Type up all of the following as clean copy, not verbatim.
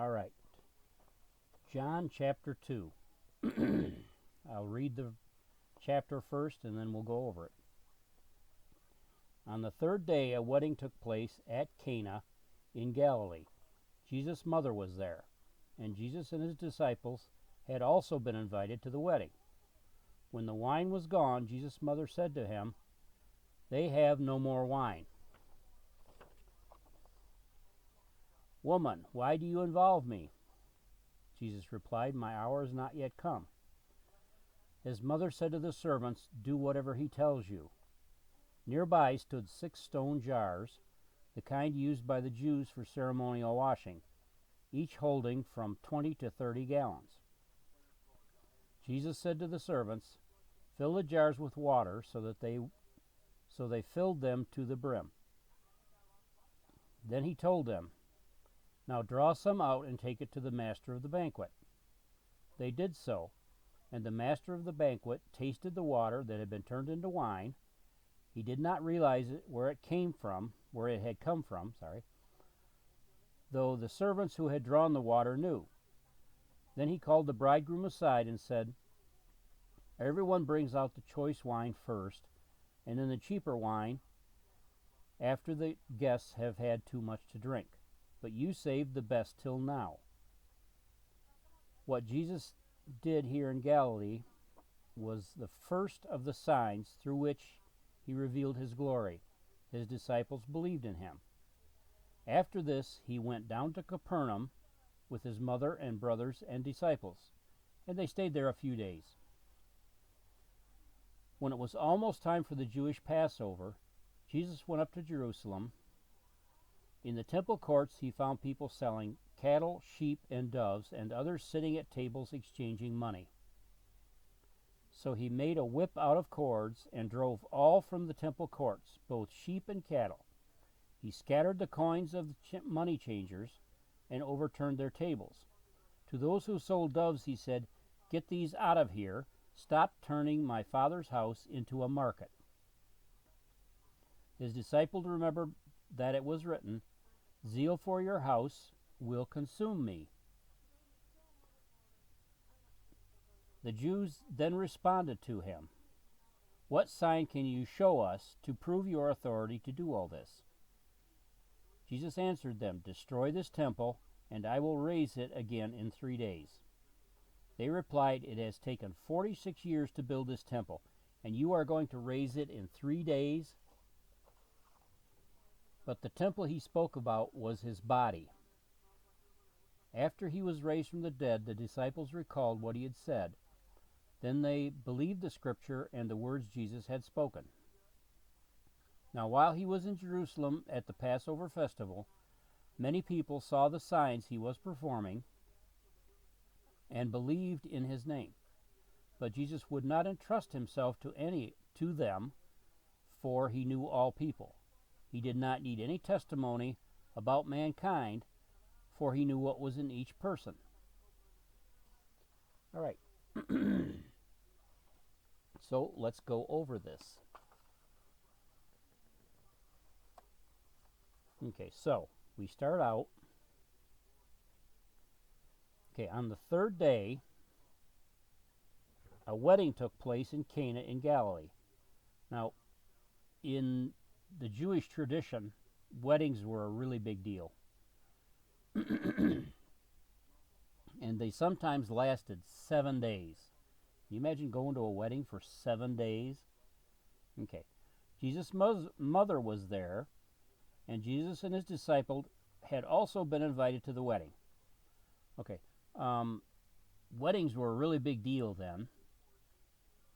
All right. John chapter 2. I'll read the chapter first and then we'll go over it. On the third day, a wedding took place at Cana in Galilee. Jesus' mother was there, and Jesus and his disciples had also been invited to the wedding. When the wine was gone, Jesus' mother said to him, "They have no more wine." "Woman, why do you involve me?" Jesus replied, "My hour is not yet come." His mother said to the servants, "Do whatever he tells you." Nearby stood 6 stone jars, the kind used by the Jews for ceremonial washing, each holding from 20 to 30 gallons. Jesus said to the servants, "Fill the jars with water," so they filled them to the brim. Then he told them, "Now draw some out and take it to the master of the banquet." They did so, and the master of the banquet tasted the water that had been turned into wine. He did not realize where it had come from, though the servants who had drawn the water knew. Then he called the bridegroom aside and said, "Everyone brings out the choice wine first, and then the cheaper wine after the guests have had too much to drink. But you saved the best till now." What Jesus did here in Galilee was the first of the signs through which he revealed his glory. His disciples believed in him. After this, he went down to Capernaum with his mother and brothers and disciples, and they stayed there a few days. When it was almost time for the Jewish Passover, Jesus went up to Jerusalem. In the temple courts, he found people selling cattle, sheep, and doves, and others sitting at tables exchanging money. So he made a whip out of cords and drove all from the temple courts, both sheep and cattle. He scattered the coins of the money changers and overturned their tables. To those who sold doves, he said, "Get these out of here. Stop turning my Father's house into a market." His disciples remembered that it was written, "Zeal for your house will consume me." The Jews then responded to him, "What sign can you show us to prove your authority to do all this?" Jesus answered them, "Destroy this temple, and I will raise it again in 3 days." They replied, "It has taken 46 years to build this temple, and you are going to raise it in 3 days?" But the temple he spoke about was his body. After he was raised from the dead, the disciples recalled what he had said. Then they believed the scripture and the words Jesus had spoken. Now, while he was in Jerusalem at the Passover festival, many people saw the signs he was performing and believed in his name. But Jesus would not entrust himself to them, for he knew all people. He did not need any testimony about mankind, for he knew what was in each person. All right. So let's go over this. Okay, so we start out. Okay, on the third day, a wedding took place in Cana in Galilee. Now, in the Jewish tradition, weddings were a really big deal. And they sometimes lasted 7 days. Can you imagine going to a wedding for 7 days? Okay. Jesus' mother was there, and Jesus and his disciples had also been invited to the wedding. Okay. Weddings were a really big deal then,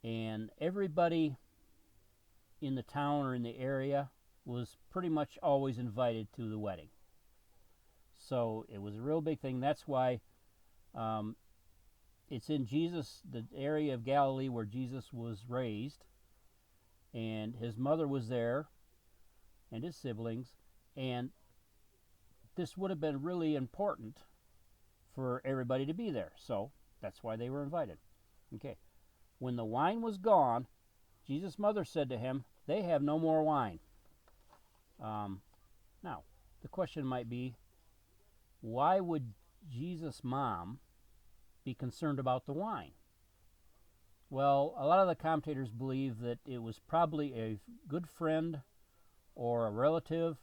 and everybody in the town or in the area was pretty much always invited to the wedding. So it was a real big thing. That's why it's in the area of Galilee where Jesus was raised, and his mother was there, and his siblings, and this would have been really important for everybody to be there. So that's why they were invited. Okay. When the wine was gone, Jesus' mother said to him, "They have no more wine." Now, the question might be, why would Jesus' mom be concerned about the wine? Well, a lot of the commentators believe that it was probably a good friend or a relative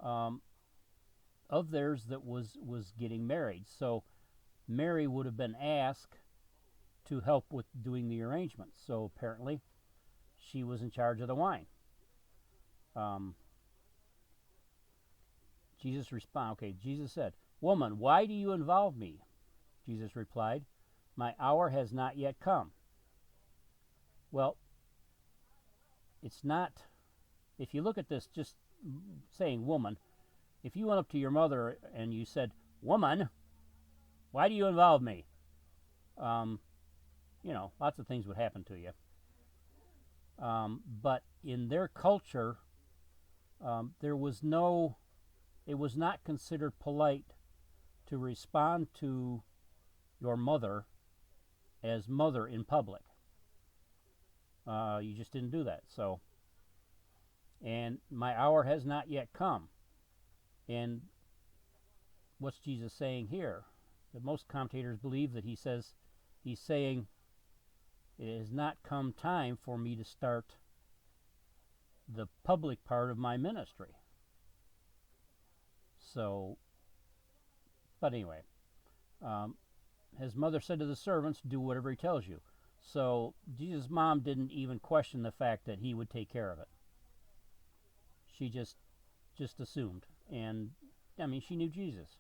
um, of theirs that was getting married. So Mary would have been asked to help with doing the arrangements. So apparently she was in charge of the wine. Jesus said, "Woman, why do you involve me?" Jesus replied, "My hour has not yet come." Well, it's not, if you look at this just saying woman, if you went up to your mother and you said, "Woman, why do you involve me?" Lots of things would happen to you. But in their culture, it was not considered polite to respond to your mother as mother in public. You just didn't do that. So, and my hour has not yet come. And what's Jesus saying here? That most commentators believe that he's saying, it has not come time for me to start the public part of my ministry. So, but anyway, his mother said to the servants, "Do whatever he tells you." So Jesus' mom didn't even question the fact that he would take care of it. She just assumed. And, I mean, she knew Jesus.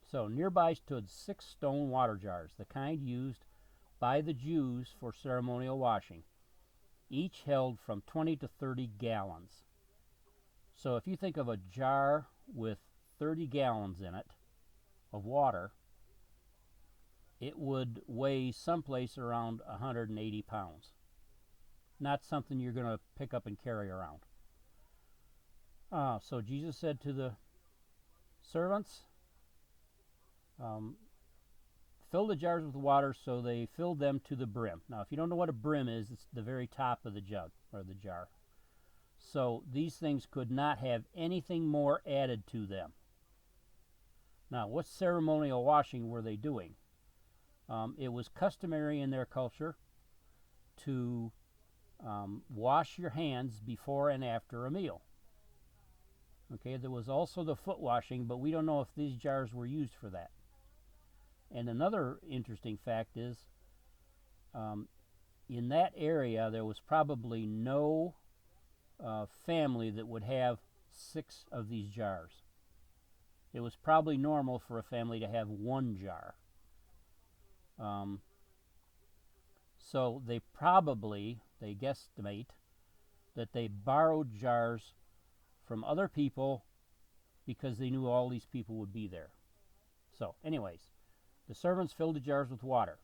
So nearby stood 6 stone water jars, the kind used by the Jews for ceremonial washing. Each held from 20 to 30 gallons. So if you think of a jar with 30 gallons in it of water, it would weigh someplace around 180 pounds. Not something you're going to pick up and carry around. So Jesus said to the servants, fill the jars with water. So they filled them to the brim. Now, if you don't know what a brim is, it's the very top of the jug or the jar. So these things could not have anything more added to them. Now, what ceremonial washing were they doing? It was customary in their culture to wash your hands before and after a meal. Okay, there was also the foot washing, but we don't know if these jars were used for that. And another interesting fact is, in that area, there was probably no family that would have 6 of these jars. It was probably normal for a family to have 1 jar. So they guesstimate that they borrowed jars from other people because they knew all these people would be there. So, anyways, the servants filled the jars with water.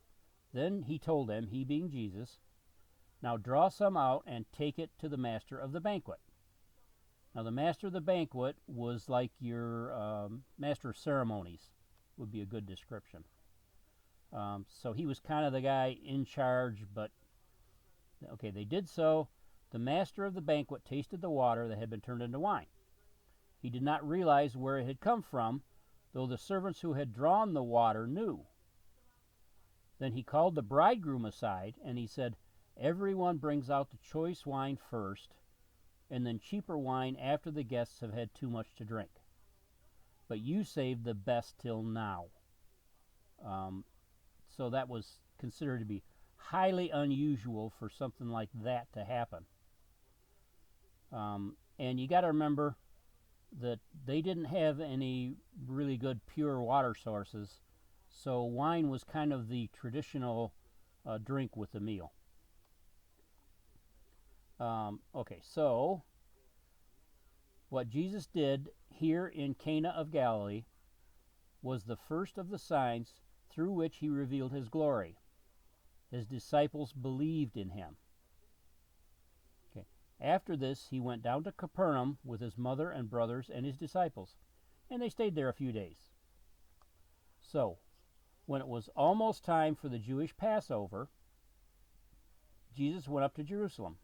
Then he told them, he being Jesus, "Now draw some out and take it to the master of the banquet." Now, the master of the banquet was like your master of ceremonies, would be a good description. So he was kind of the guy in charge, but okay, they did so. The master of the banquet tasted the water that had been turned into wine. He did not realize where it had come from, though the servants who had drawn the water knew. Then he called the bridegroom aside, and he said, "Everyone brings out the choice wine first, and then cheaper wine after the guests have had too much to drink. But you saved the best till now." So that was considered to be highly unusual for something like that to happen. And you got to remember that they didn't have any really good pure water sources, so wine was kind of the traditional drink with the meal. Okay, so what Jesus did here in Cana of Galilee was the first of the signs through which he revealed his glory. His disciples believed in him. Okay. After this, he went down to Capernaum with his mother and brothers and his disciples, and they stayed there a few days. So, when it was almost time for the Jewish Passover, Jesus went up to Jerusalem.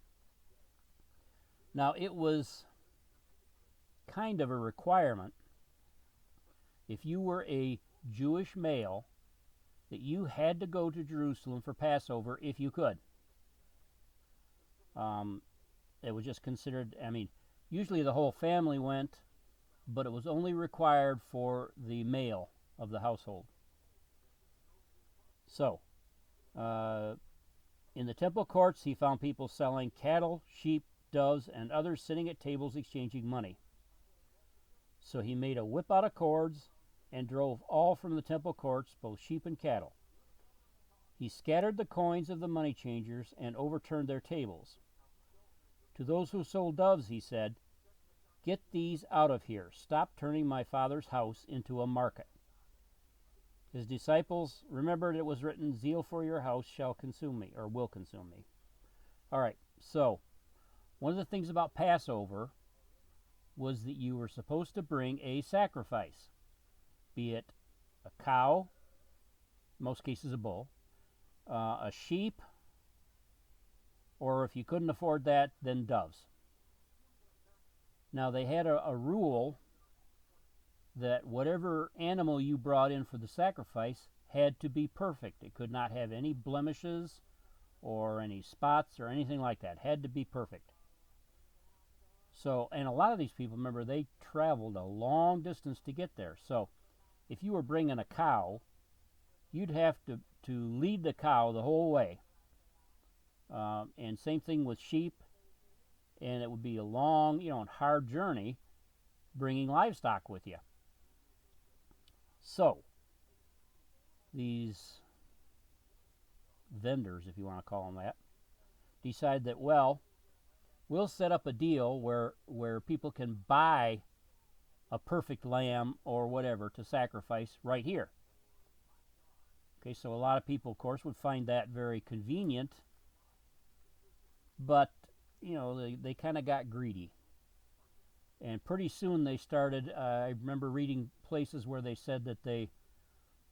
Now, it was kind of a requirement if you were a Jewish male, that you had to go to Jerusalem for Passover if you could. It was just considered, usually the whole family went, but it was only required for the male of the household. So, in the temple courts, he found people selling cattle, sheep, doves, and others sitting at tables exchanging money. So he made a whip out of cords and drove all from the temple courts, both sheep and cattle. He scattered the coins of the money changers and overturned their tables. To those who sold doves, he said, "Get these out of here. Stop turning my Father's house into a market." His disciples remembered it was written, "Zeal for your house shall consume me," or will consume me. All right, so one of the things about Passover was that you were supposed to bring a sacrifice, be it a cow, in most cases a bull, a sheep, or if you couldn't afford that, then doves. Now they had a rule that whatever animal you brought in for the sacrifice had to be perfect. It could not have any blemishes or any spots or anything like that. It had to be perfect. So, and a lot of these people, remember, they traveled a long distance to get there. So if you were bringing a cow, you'd have to lead the cow the whole way. And same thing with sheep. And it would be a long, and hard journey bringing livestock with you. So, these vendors, if you want to call them that, decide that, well, we'll set up a deal where people can buy a perfect lamb or whatever to sacrifice right here. Okay, so a lot of people, of course, would find that very convenient, but, they kind of got greedy. And pretty soon they started, I remember reading places where they said that they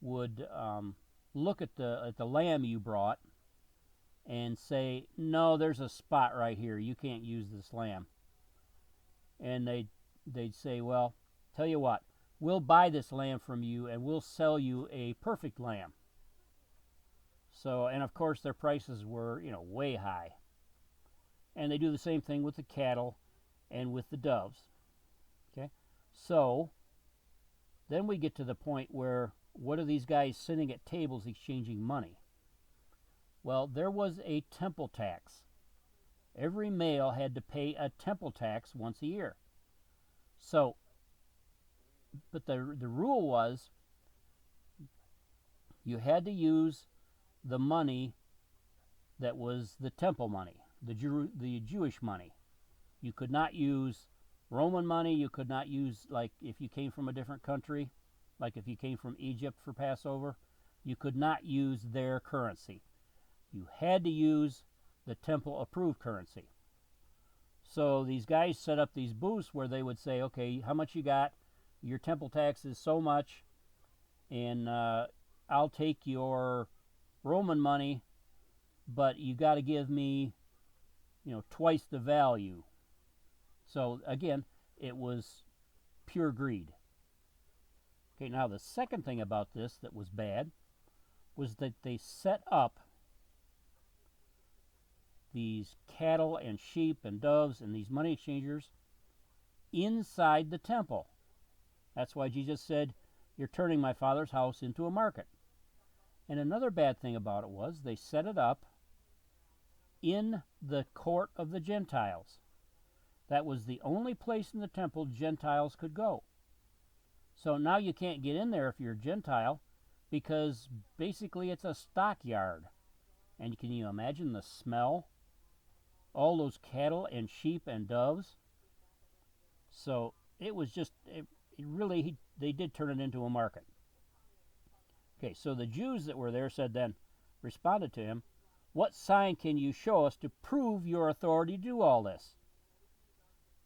would look at the lamb you brought and say, "No, there's a spot right here. You can't use this lamb." And they'd say, "Well, tell you what, we'll buy this lamb from you and we'll sell you a perfect lamb." So, and of course their prices were, way high. And they do the same thing with the cattle and with the doves. Okay, so then we get to the point where, what are these guys sitting at tables exchanging money? Well, there was a temple tax. Every male had to pay a temple tax once a year. So, but the rule was you had to use the money that was the temple money, the Jewish money. You could not use Roman money. You could not use, like if you came from a different country, like if you came from Egypt for Passover, you could not use their currency. You had to use the temple approved currency. So these guys set up these booths where they would say, "Okay, how much you got? Your temple tax is so much, and I'll take your Roman money, but you got to give me, twice the value." So again, it was pure greed. Okay, now the second thing about this that was bad was that they set up these cattle and sheep and doves and these money exchangers inside the temple. That's why Jesus said, "You're turning my Father's house into a market." And another bad thing about it was they set it up in the court of the Gentiles. That was the only place in the temple Gentiles could go. So now you can't get in there if you're a Gentile, because basically it's a stockyard. And can you imagine the smell? All those cattle and sheep and doves. So it was just, they did turn it into a market. Okay, so the Jews that were there responded to him, "What sign can you show us to prove your authority to do all this?"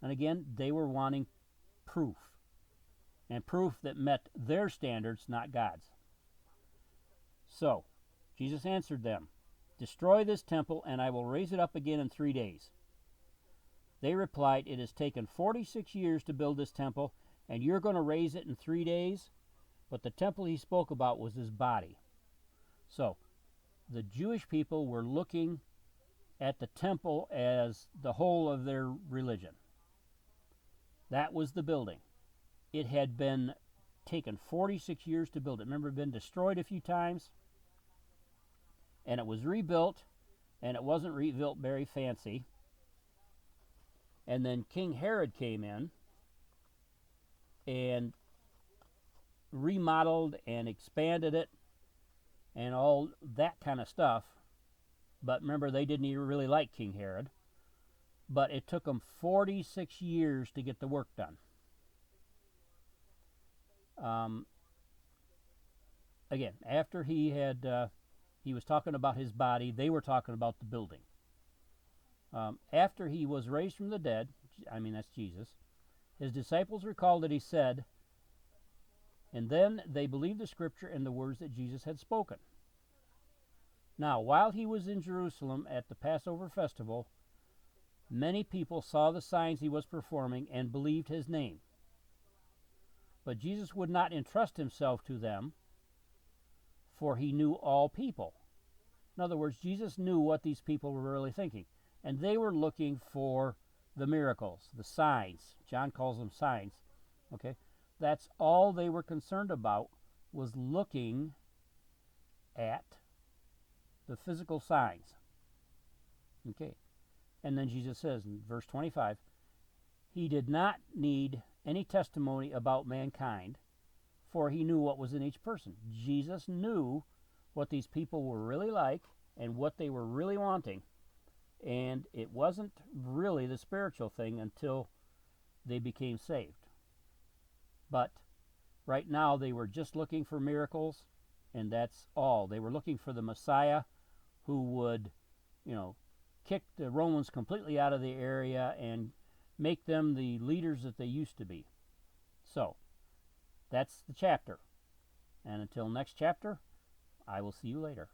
And again, they were wanting proof, and proof that met their standards, not God's. So Jesus answered them, "Destroy this temple, and I will raise it up again in 3 days." They replied, "It has taken 46 years to build this temple, and you're going to raise it in 3 days?" But the temple he spoke about was his body. So the Jewish people were looking at the temple as the whole of their religion. That was the building. It had been taken 46 years to build it. Remember, it had been destroyed a few times, and it was rebuilt, and it wasn't rebuilt very fancy. And then King Herod came in and remodeled and expanded it and all that kind of stuff. But remember, they didn't even really like King Herod. But it took them 46 years to get the work done. Again, after he was talking about his body, they were talking about the building. After he was raised from the dead, that's Jesus, his disciples recalled that he said, and then they believed the scripture and the words that Jesus had spoken. Now, while he was in Jerusalem at the Passover festival, many people saw the signs he was performing and believed his name. But Jesus would not entrust himself to them, for he knew all people. In other words, Jesus knew what these people were really thinking. And they were looking for the miracles, the signs. John calls them signs. Okay? That's all they were concerned about, was looking at the physical signs. Okay? And then Jesus says in verse 25, he did not need any testimony about mankind, for he knew what was in each person. Jesus knew what these people were really like and what they were really wanting. And it wasn't really the spiritual thing until they became saved. But right now they were just looking for miracles, and that's all. They were looking for the Messiah who would, kick the Romans completely out of the area and make them the leaders that they used to be. So, that's the chapter. And until next chapter, I will see you later.